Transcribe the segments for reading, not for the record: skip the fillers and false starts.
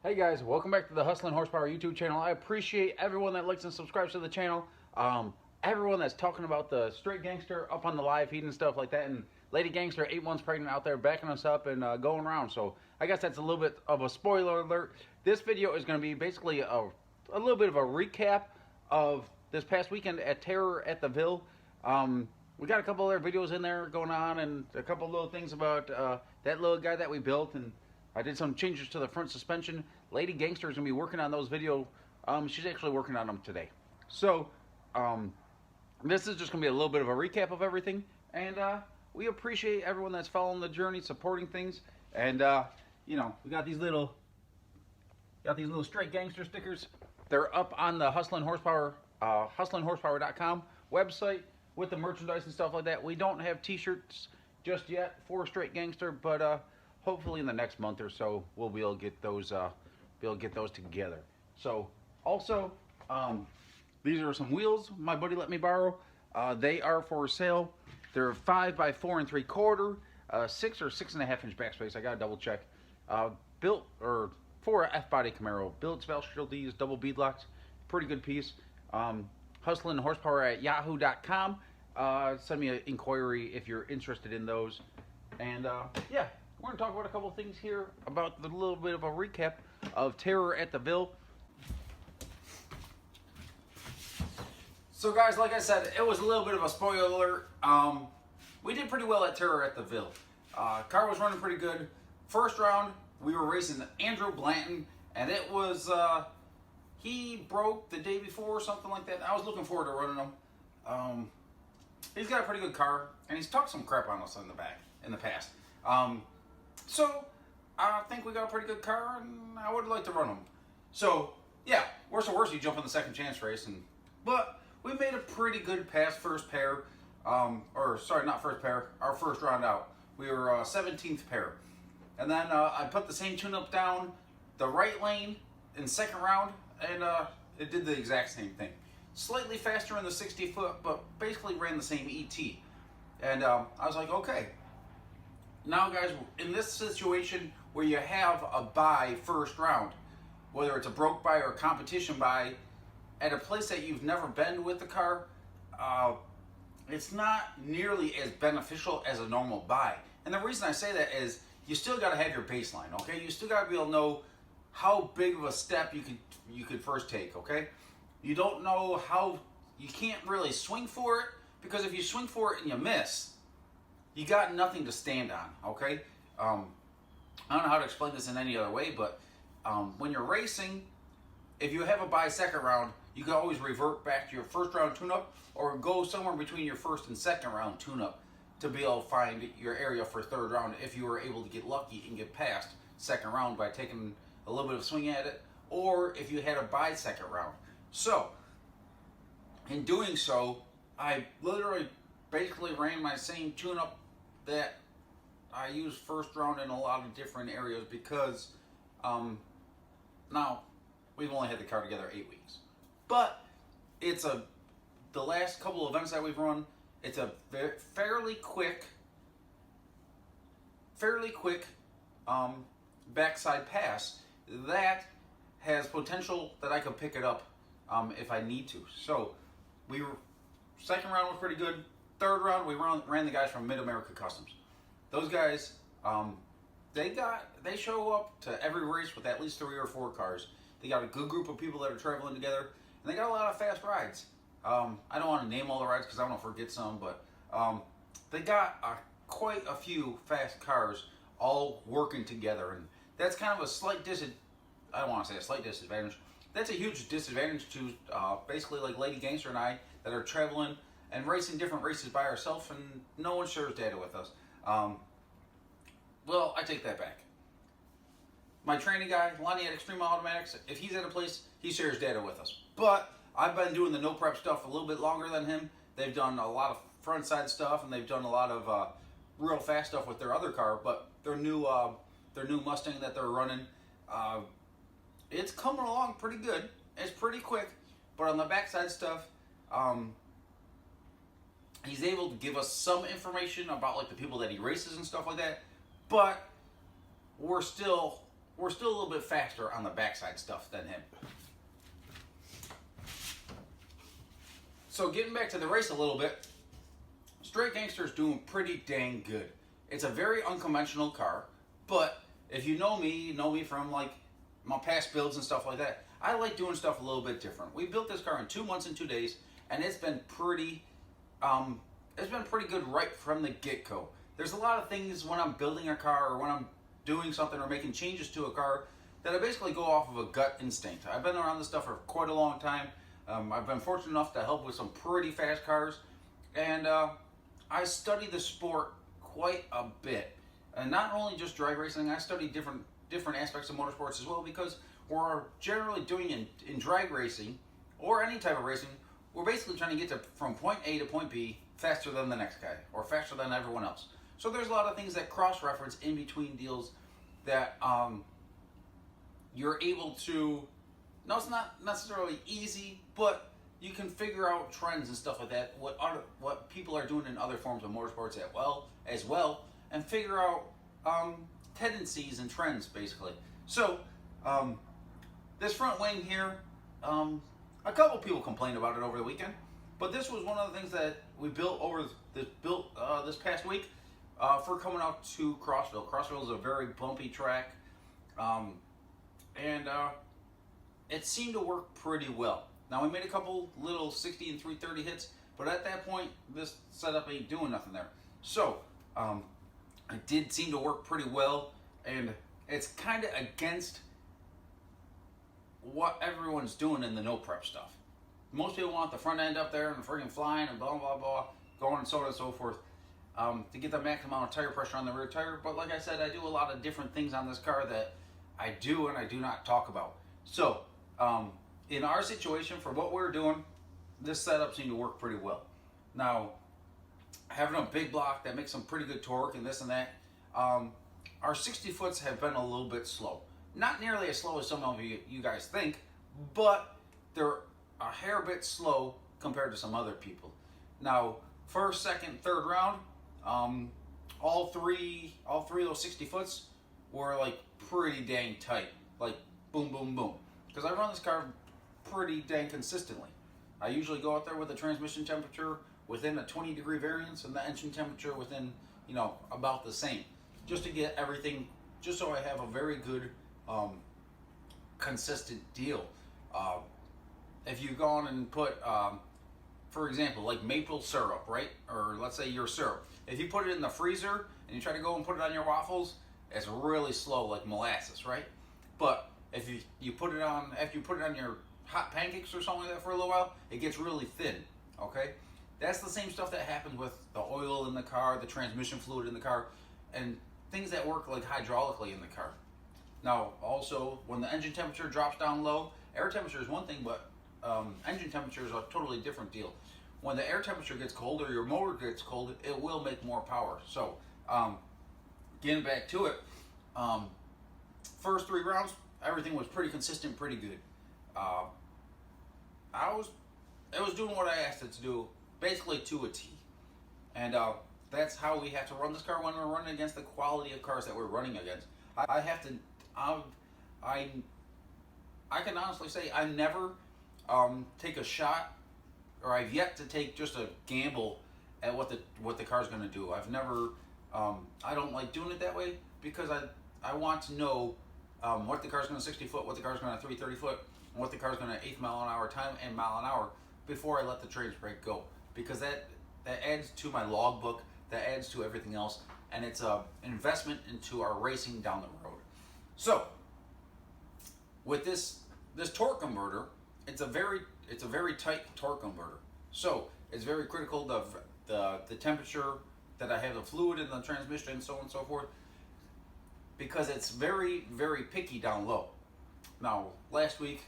Hey guys, welcome back to the Hustlin' Horsepower YouTube channel. I appreciate everyone that likes and subscribes to the channel. Everyone that's talking about the straight gangster up on the live feed and stuff like that, and Lady Gangster 8 months pregnant out there backing us up and going around. So I guess that's a little bit of a spoiler alert. This video is going to be basically a little bit of a recap of this past weekend at Terror at the Ville. We got a couple other videos in there going on and a couple little things about that little guy that we built, and I did some changes to the front suspension. Lady Gangster is going to be working on those videos. She's actually working on them today. So, this is just going to be a little bit of a recap of everything. And we appreciate everyone that's following the journey, supporting things. And, you know, we got these little straight gangster stickers. They're up on the Hustlin' Horsepower, HustlinHorsepower.com website with the merchandise and stuff like that. We don't have t-shirts just yet for straight gangster, but hopefully in the next month or so we'll be able to get those together. So also, these are some wheels my buddy let me borrow. They are for sale. They're 5 by 4 3/4, 6 or 6.5 inch backspace. I gotta double check. Built or for a F-body Camaro. Built specialties, double beadlocks. Pretty good piece. HustlinHorsepower@yahoo.com. Send me an inquiry if you're interested in those. And yeah, we're going to talk about a couple things here about the little bit of a recap of Terror at the Ville. So guys, like I said, it was a little bit of a spoiler alert. We did pretty well at Terror at the Ville. Car was running pretty good. First round, we were racing Andrew Blanton, and it was, he broke the day before or something like that. I was looking forward to running him. He's got a pretty good car, and he's talked some crap on us in the past. So I think we got a pretty good car, and I would like to run him. So yeah, worst of worst, you jump in the second chance race, but we made a pretty good pass first pair. Or sorry, not first pair, our first round out. We were 17th pair. And then I put the same tune-up down the right lane in second round, and it did the exact same thing. Slightly faster in the 60 foot, but basically ran the same ET. And I was like, okay. Now guys, in this situation where you have a buy first round, whether it's a broke buy or a competition buy, at a place that you've never been with the car, it's not nearly as beneficial as a normal buy. And the reason I say that is you still got to have your baseline, okay? You still got to be able to know how big of a step you could first take, okay? You don't know how, you can't really swing for it, because if you swing for it and you miss, you got nothing to stand on, okay? I don't know how to explain this in any other way, but when you're racing, if you have a buy second round, you can always revert back to your first round tune-up or go somewhere between your first and second round tune-up to be able to find your area for third round if you were able to get lucky and get past second round by taking a little bit of swing at it, or if you had a buy second round. So, in doing so, I literally basically ran my same tune-up that I used first round in a lot of different areas, because now we've only had the car together 8 weeks, but it's the last couple of events that we've run, it's a fairly quick backside pass that has potential that I could pick it up if I need to. So second round was pretty good. Third round, we ran the guys from Mid-America Customs. Those guys, they show up to every race with at least 3 or 4 cars. They got a good group of people that are traveling together, and they got a lot of fast rides. I don't want to name all the rides because I don't forget some, but they got quite a few fast cars all working together, and that's kind of a slight I don't want to say a slight disadvantage. That's a huge disadvantage to basically like Lady Gangster and I that are traveling and racing different races by ourselves, and no one shares data with us. Well, I take that back. My training guy, Lonnie at Extreme Automatics, if he's at a place, he shares data with us. But I've been doing the no prep stuff a little bit longer than him. They've done a lot of front side stuff, and they've done a lot of real fast stuff with their other car. But their new Mustang that they're running, it's coming along pretty good. It's pretty quick, but on the backside stuff, he's able to give us some information about like the people that he races and stuff like that. But we're still we're still a little bit faster on the backside stuff than him. So getting back to the race a little bit, Straight Gangster's doing pretty dang good. It's a very unconventional car, but if you know me from like my past builds and stuff like that, I like doing stuff a little bit different. We built this car in 2 months and 2 days, and it's been pretty good right from the get-go. There's a lot of things when I'm building a car or when I'm doing something or making changes to a car that I basically go off of a gut instinct. I've been around this stuff for quite a long time. I've been fortunate enough to help with some pretty fast cars, and I study the sport quite a bit. And not only just drag racing, I study different aspects of motorsports as well, because we're generally doing in drag racing or any type of racing, we're basically trying to get from point A to point B faster than the next guy or faster than everyone else. So there's a lot of things that cross-reference in between deals that you're able to, no, it's not necessarily easy, but you can figure out trends and stuff like that, what people are doing in other forms of motorsports as well, and figure out tendencies and trends, basically. So, this front wing here, a couple people complained about it over the weekend, but this was one of the things that we built this past week for coming out to Crossville. Crossville is a very bumpy track, and it seemed to work pretty well. Now, we made a couple little 60 and 330 hits, but at that point, this setup ain't doing nothing there. So, it did seem to work pretty well, and it's kind of against what everyone's doing in the no prep stuff. Most people want the front end up there and friggin' flying and blah, blah, blah, going and so on and so forth, to get the maximum amount of tire pressure on the rear tire. But like I said, I do a lot of different things on this car that I do and I do not talk about. So, in our situation, for what we're doing, this setup seemed to work pretty well. Now, having a big block that makes some pretty good torque and this and that, our 60 foots have been a little bit slow. Not nearly as slow as some of you guys think, but they're a hair bit slow compared to some other people. Now, first, second, third round, all three of those 60 foots were like pretty dang tight, like boom, boom, boom. Because I run this car pretty dang consistently. I usually go out there with the transmission temperature within a 20-degree variance and the engine temperature within, about the same, just to get everything, just so I have a very good, consistent deal. If you go on and put, for example, like maple syrup, right? Or let's say your syrup. If you put it in the freezer and you try to go and put it on your waffles, it's really slow, like molasses, right? But if you put it on, after you put it on your hot pancakes or something like that for a little while, it gets really thin, okay? That's the same stuff that happens with the oil in the car, the transmission fluid in the car, and things that work like hydraulically in the car. Now, also, when the engine temperature drops down low, air temperature is one thing, but engine temperature is a totally different deal. When the air temperature gets cold or your motor gets cold, it will make more power. So, getting back to it, first 3 rounds, everything was pretty consistent, pretty good. It was doing what I asked it to do, basically to a T. And that's how we have to run this car when we're running against the quality of cars that we're running against. I can honestly say I never take a shot, or I've yet to take just a gamble at what the car's going to do. I've never, I don't like doing it that way, because I want to know what the car's going to 60 foot, what the car's going to 330 foot, and what the car's going to 8 mile an hour time and mile an hour before I let the trades brake go, because that adds to my logbook, that adds to everything else, and it's an investment into our racing down the road. So, with this torque converter, it's a very tight torque converter. So it's very critical of the temperature that I have the fluid in the transmission and so on and so forth, because it's very, very picky down low. Now, last week,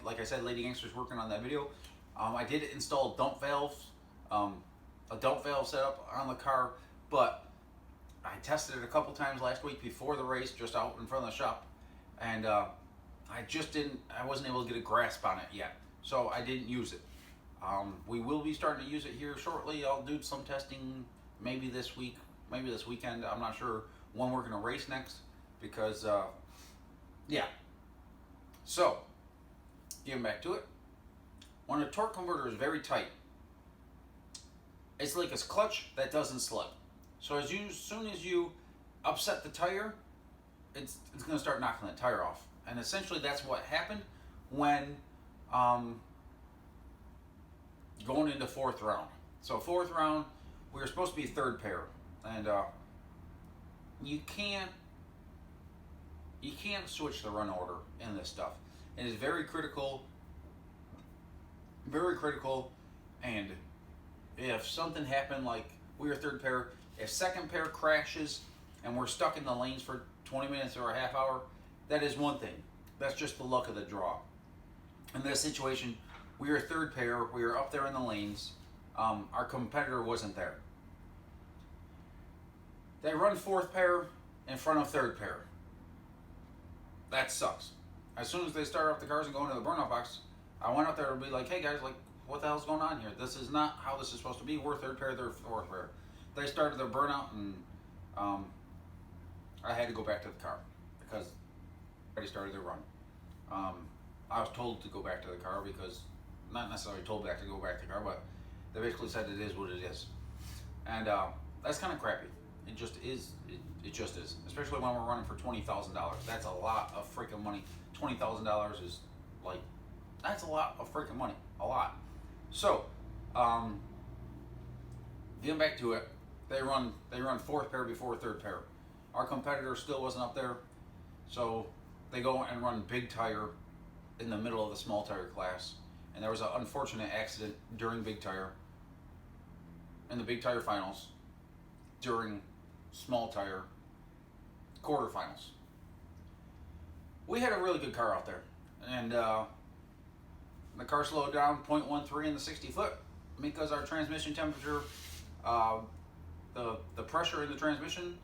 like I said, Lady Gangster's working on that video. I did install dump valves, a dump valve setup on the car, but I tested it a couple times last week before the race, just out in front of the shop, and I wasn't able to get a grasp on it yet, so I didn't use it. We will be starting to use it here shortly. I'll do some testing maybe this week, maybe this weekend. I'm not sure when we're going to race next, because Yeah. So, getting back to it, when a torque converter is very tight, it's like a clutch that doesn't slip. So as soon as you upset the tire, it's going to start knocking the tire off. And essentially that's what happened when going into fourth round. So fourth round, we were supposed to be third pair, and you can't switch the run order in this stuff. It is very critical, and if something happened, like we were third pair, if second pair crashes and we're stuck in the lanes for 20 minutes or a half hour, that is one thing. That's just the luck of the draw. In this situation, we were third pair, we were up there in the lanes, our competitor wasn't there. They run fourth pair in front of third pair. That sucks. As soon as they start up the cars and go into the burnout box, I went up there to be like, hey guys, like, what the hell's going on here? This is not how this is supposed to be. We're third pair, they're fourth pair. They started their burnout, and I had to go back to the car because they already started their run. I was told to go back to the car because, not necessarily told back to go back to the car, but they basically said it is what it is. And that's kind of crappy. It just is. It just is. Especially when we're running for $20,000. That's a lot of freaking money. $20,000 is like, that's a lot of freaking money. A lot. So, getting back to it, they run fourth pair before third pair. Our competitor still wasn't up there, so they go and run big tire in the middle of the small tire class. And there was an unfortunate accident during big tire, in the big tire finals, during small tire quarterfinals. We had a really good car out there, and the car slowed down 0.13 in the 60 foot because our transmission temperature, the pressure in the transmission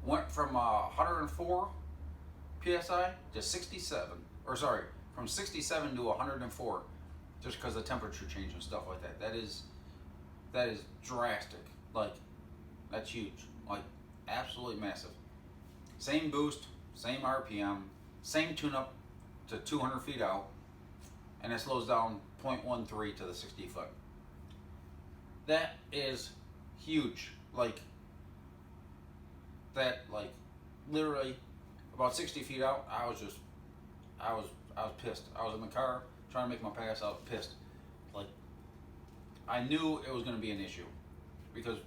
went from 104 psi to 67, or sorry, from 67 to 104, just because the temperature change and stuff like that. That is drastic. Like, that's huge. Like, absolutely massive. Same boost, same RPM, same tune-up to 200 feet out, and it slows down 0.13 to the 60 foot. That is huge. Like, literally about 60 feet out, I was pissed. I was in the car trying to make my pass. I was pissed. Like, I knew it was going to be an issue because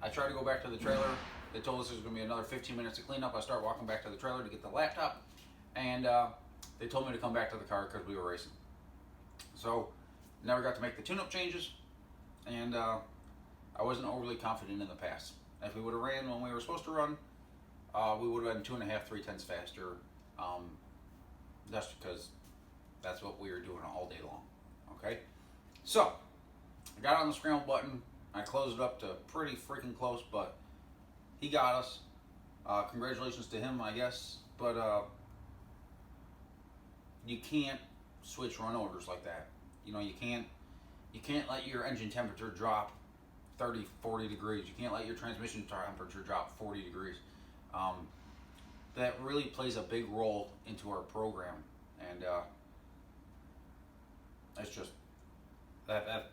I tried to go back to the trailer. They told us there was going to be another 15 minutes to clean up. I start walking back to the trailer to get the laptop, and they told me to come back to the car because we were racing. So, never got to make the tune-up changes, and I wasn't overly confident in the pass. If we would have ran when we were supposed to run, we would have been 2.5, 3 tenths faster. Just because that's what we were doing all day long. Okay, so I got on the scramble button. I closed it up to pretty freaking close, but he got us. Congratulations to him, I guess. But you can't switch run orders like that. You know, you can't let your engine temperature drop 30, 40 degrees. You can't let your transmission temperature drop 40 degrees. That really plays a big role into our program, and it's just that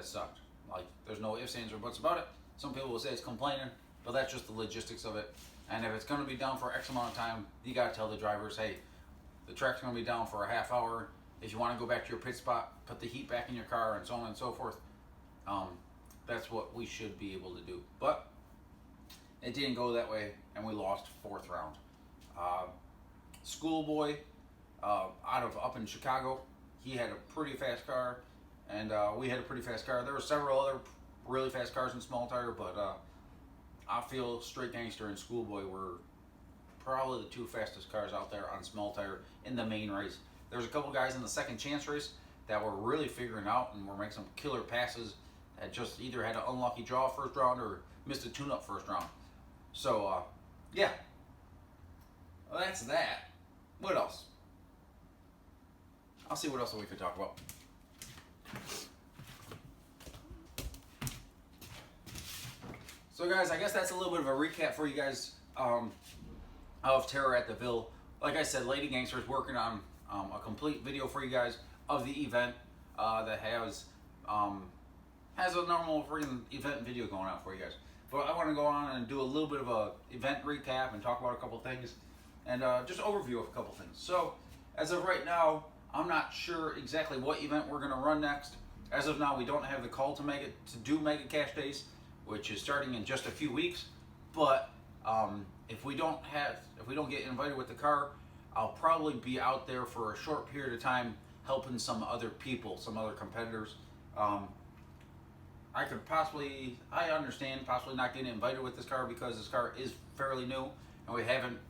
sucked. Like, there's no ifs, ands, or buts about it. Some people will say it's complaining, but that's just the logistics of it. And if it's going to be down for X amount of time, you got to tell the drivers, hey, the track's going to be down for a half hour. If you want to go back to your pit spot, put the heat back in your car, and so on and so forth. That's what we should be able to do. But it didn't go that way, and we lost fourth round. Schoolboy up in Chicago, he had a pretty fast car, and we had a pretty fast car. There were several other really fast cars in small tire, but I feel Straight Gangster and Schoolboy were probably the two fastest cars out there on small tire in the main race. There's a couple guys in the second chance race that were really figuring out and were making some killer passes that just either had an unlucky draw first round or missed a tune-up first round. So, yeah. Well, that's that. What else? I'll see what else we could talk about. So, guys, I guess that's a little bit of a recap for you guys. of Terror at the Ville. Like I said, Lady Gangster is working on a complete video for you guys of the event that has a normal freaking event video going out for you guys. But I want to go on and do a little bit of a event recap and talk about a couple things and just overview of a couple things. So as of right now, I'm not sure exactly what event we're going to run next. As of now, we don't have the call to do Mega Cash Days, which is starting in just a few weeks. But if we don't get invited with the car, I'll probably be out there for a short period of time helping some other people, some other competitors. I understand possibly not getting invited with this car because this car is fairly new and we haven't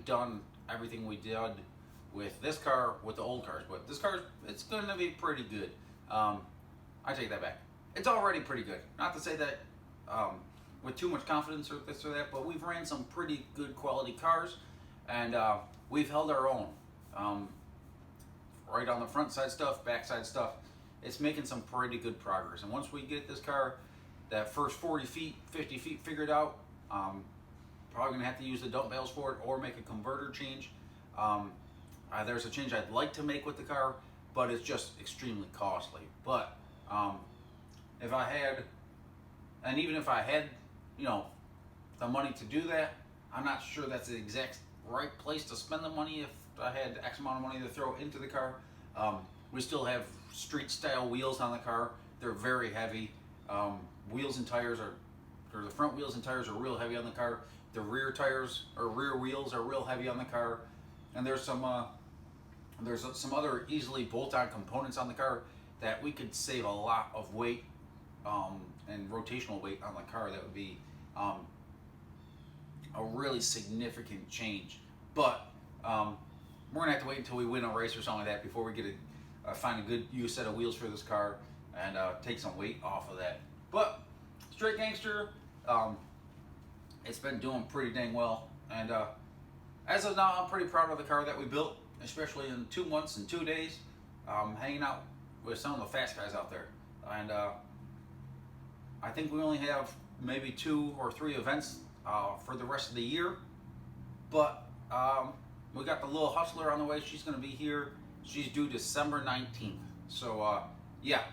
done everything we did with this car with the old cars. But this car, it's going to be pretty good. I take that back. It's already pretty good. Not to say that with too much confidence or this or that, but we've ran some pretty good quality cars and we've held our own. Right on the front side stuff, back side stuff, it's making some pretty good progress. And once we get this car, that first 40 feet, 50 feet figured out, probably gonna have to use the dump bales for it or make a converter change. There's a change I'd like to make with the car, but it's just extremely costly. But even if I had, the money to do that, I'm not sure that's the exact right place to spend the money. If I had X amount of money to throw into the car, we still have street style wheels on the car. They're very heavy. Wheels and tires the front wheels and tires are real heavy on the car. The rear tires or rear wheels are real heavy on the car. And there's some other easily bolt-on components on the car that we could save a lot of weight and rotational weight on the car. That would be a really significant change. But we're gonna have to wait until we win a race or something like that before we get find a good used set of wheels for this car and take some weight off of that. But Straight Gangster, it's been doing pretty dang well, and as of now, I'm pretty proud of the car that we built, especially in 2 months and 2 days, hanging out with some of the fast guys out there. And I think we only have maybe 2 or 3 events for the rest of the year, but we got the little Hustler on the way. She's going to be here. She's due December 19th. So yeah,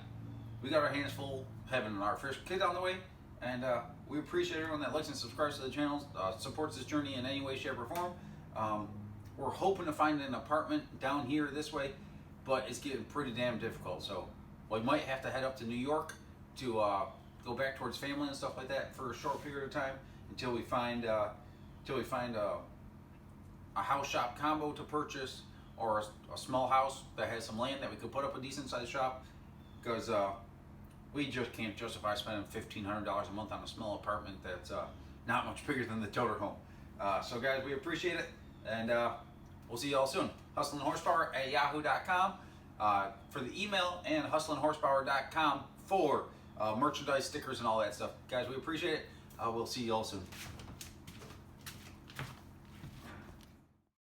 we got our hands full having our first kid on the way, and we appreciate everyone that likes and subscribes to the channel, supports this journey in any way, shape, or form. We're hoping to find an apartment down here this way, but it's getting pretty damn difficult. So we might have to head up to New York to go back towards family and stuff like that for a short period of time until we find a house shop combo to purchase, or a small house that has some land that we could put up a decent sized shop, because we just can't justify spending $1,500 a month on a small apartment that's not much bigger than the toter home. So guys, we appreciate it, and we'll see y'all soon. HustlinHorsepower@yahoo.com for the email, and HustlinHorsepower.com for merchandise, stickers, and all that stuff. Guys, we appreciate it. We'll see y'all soon.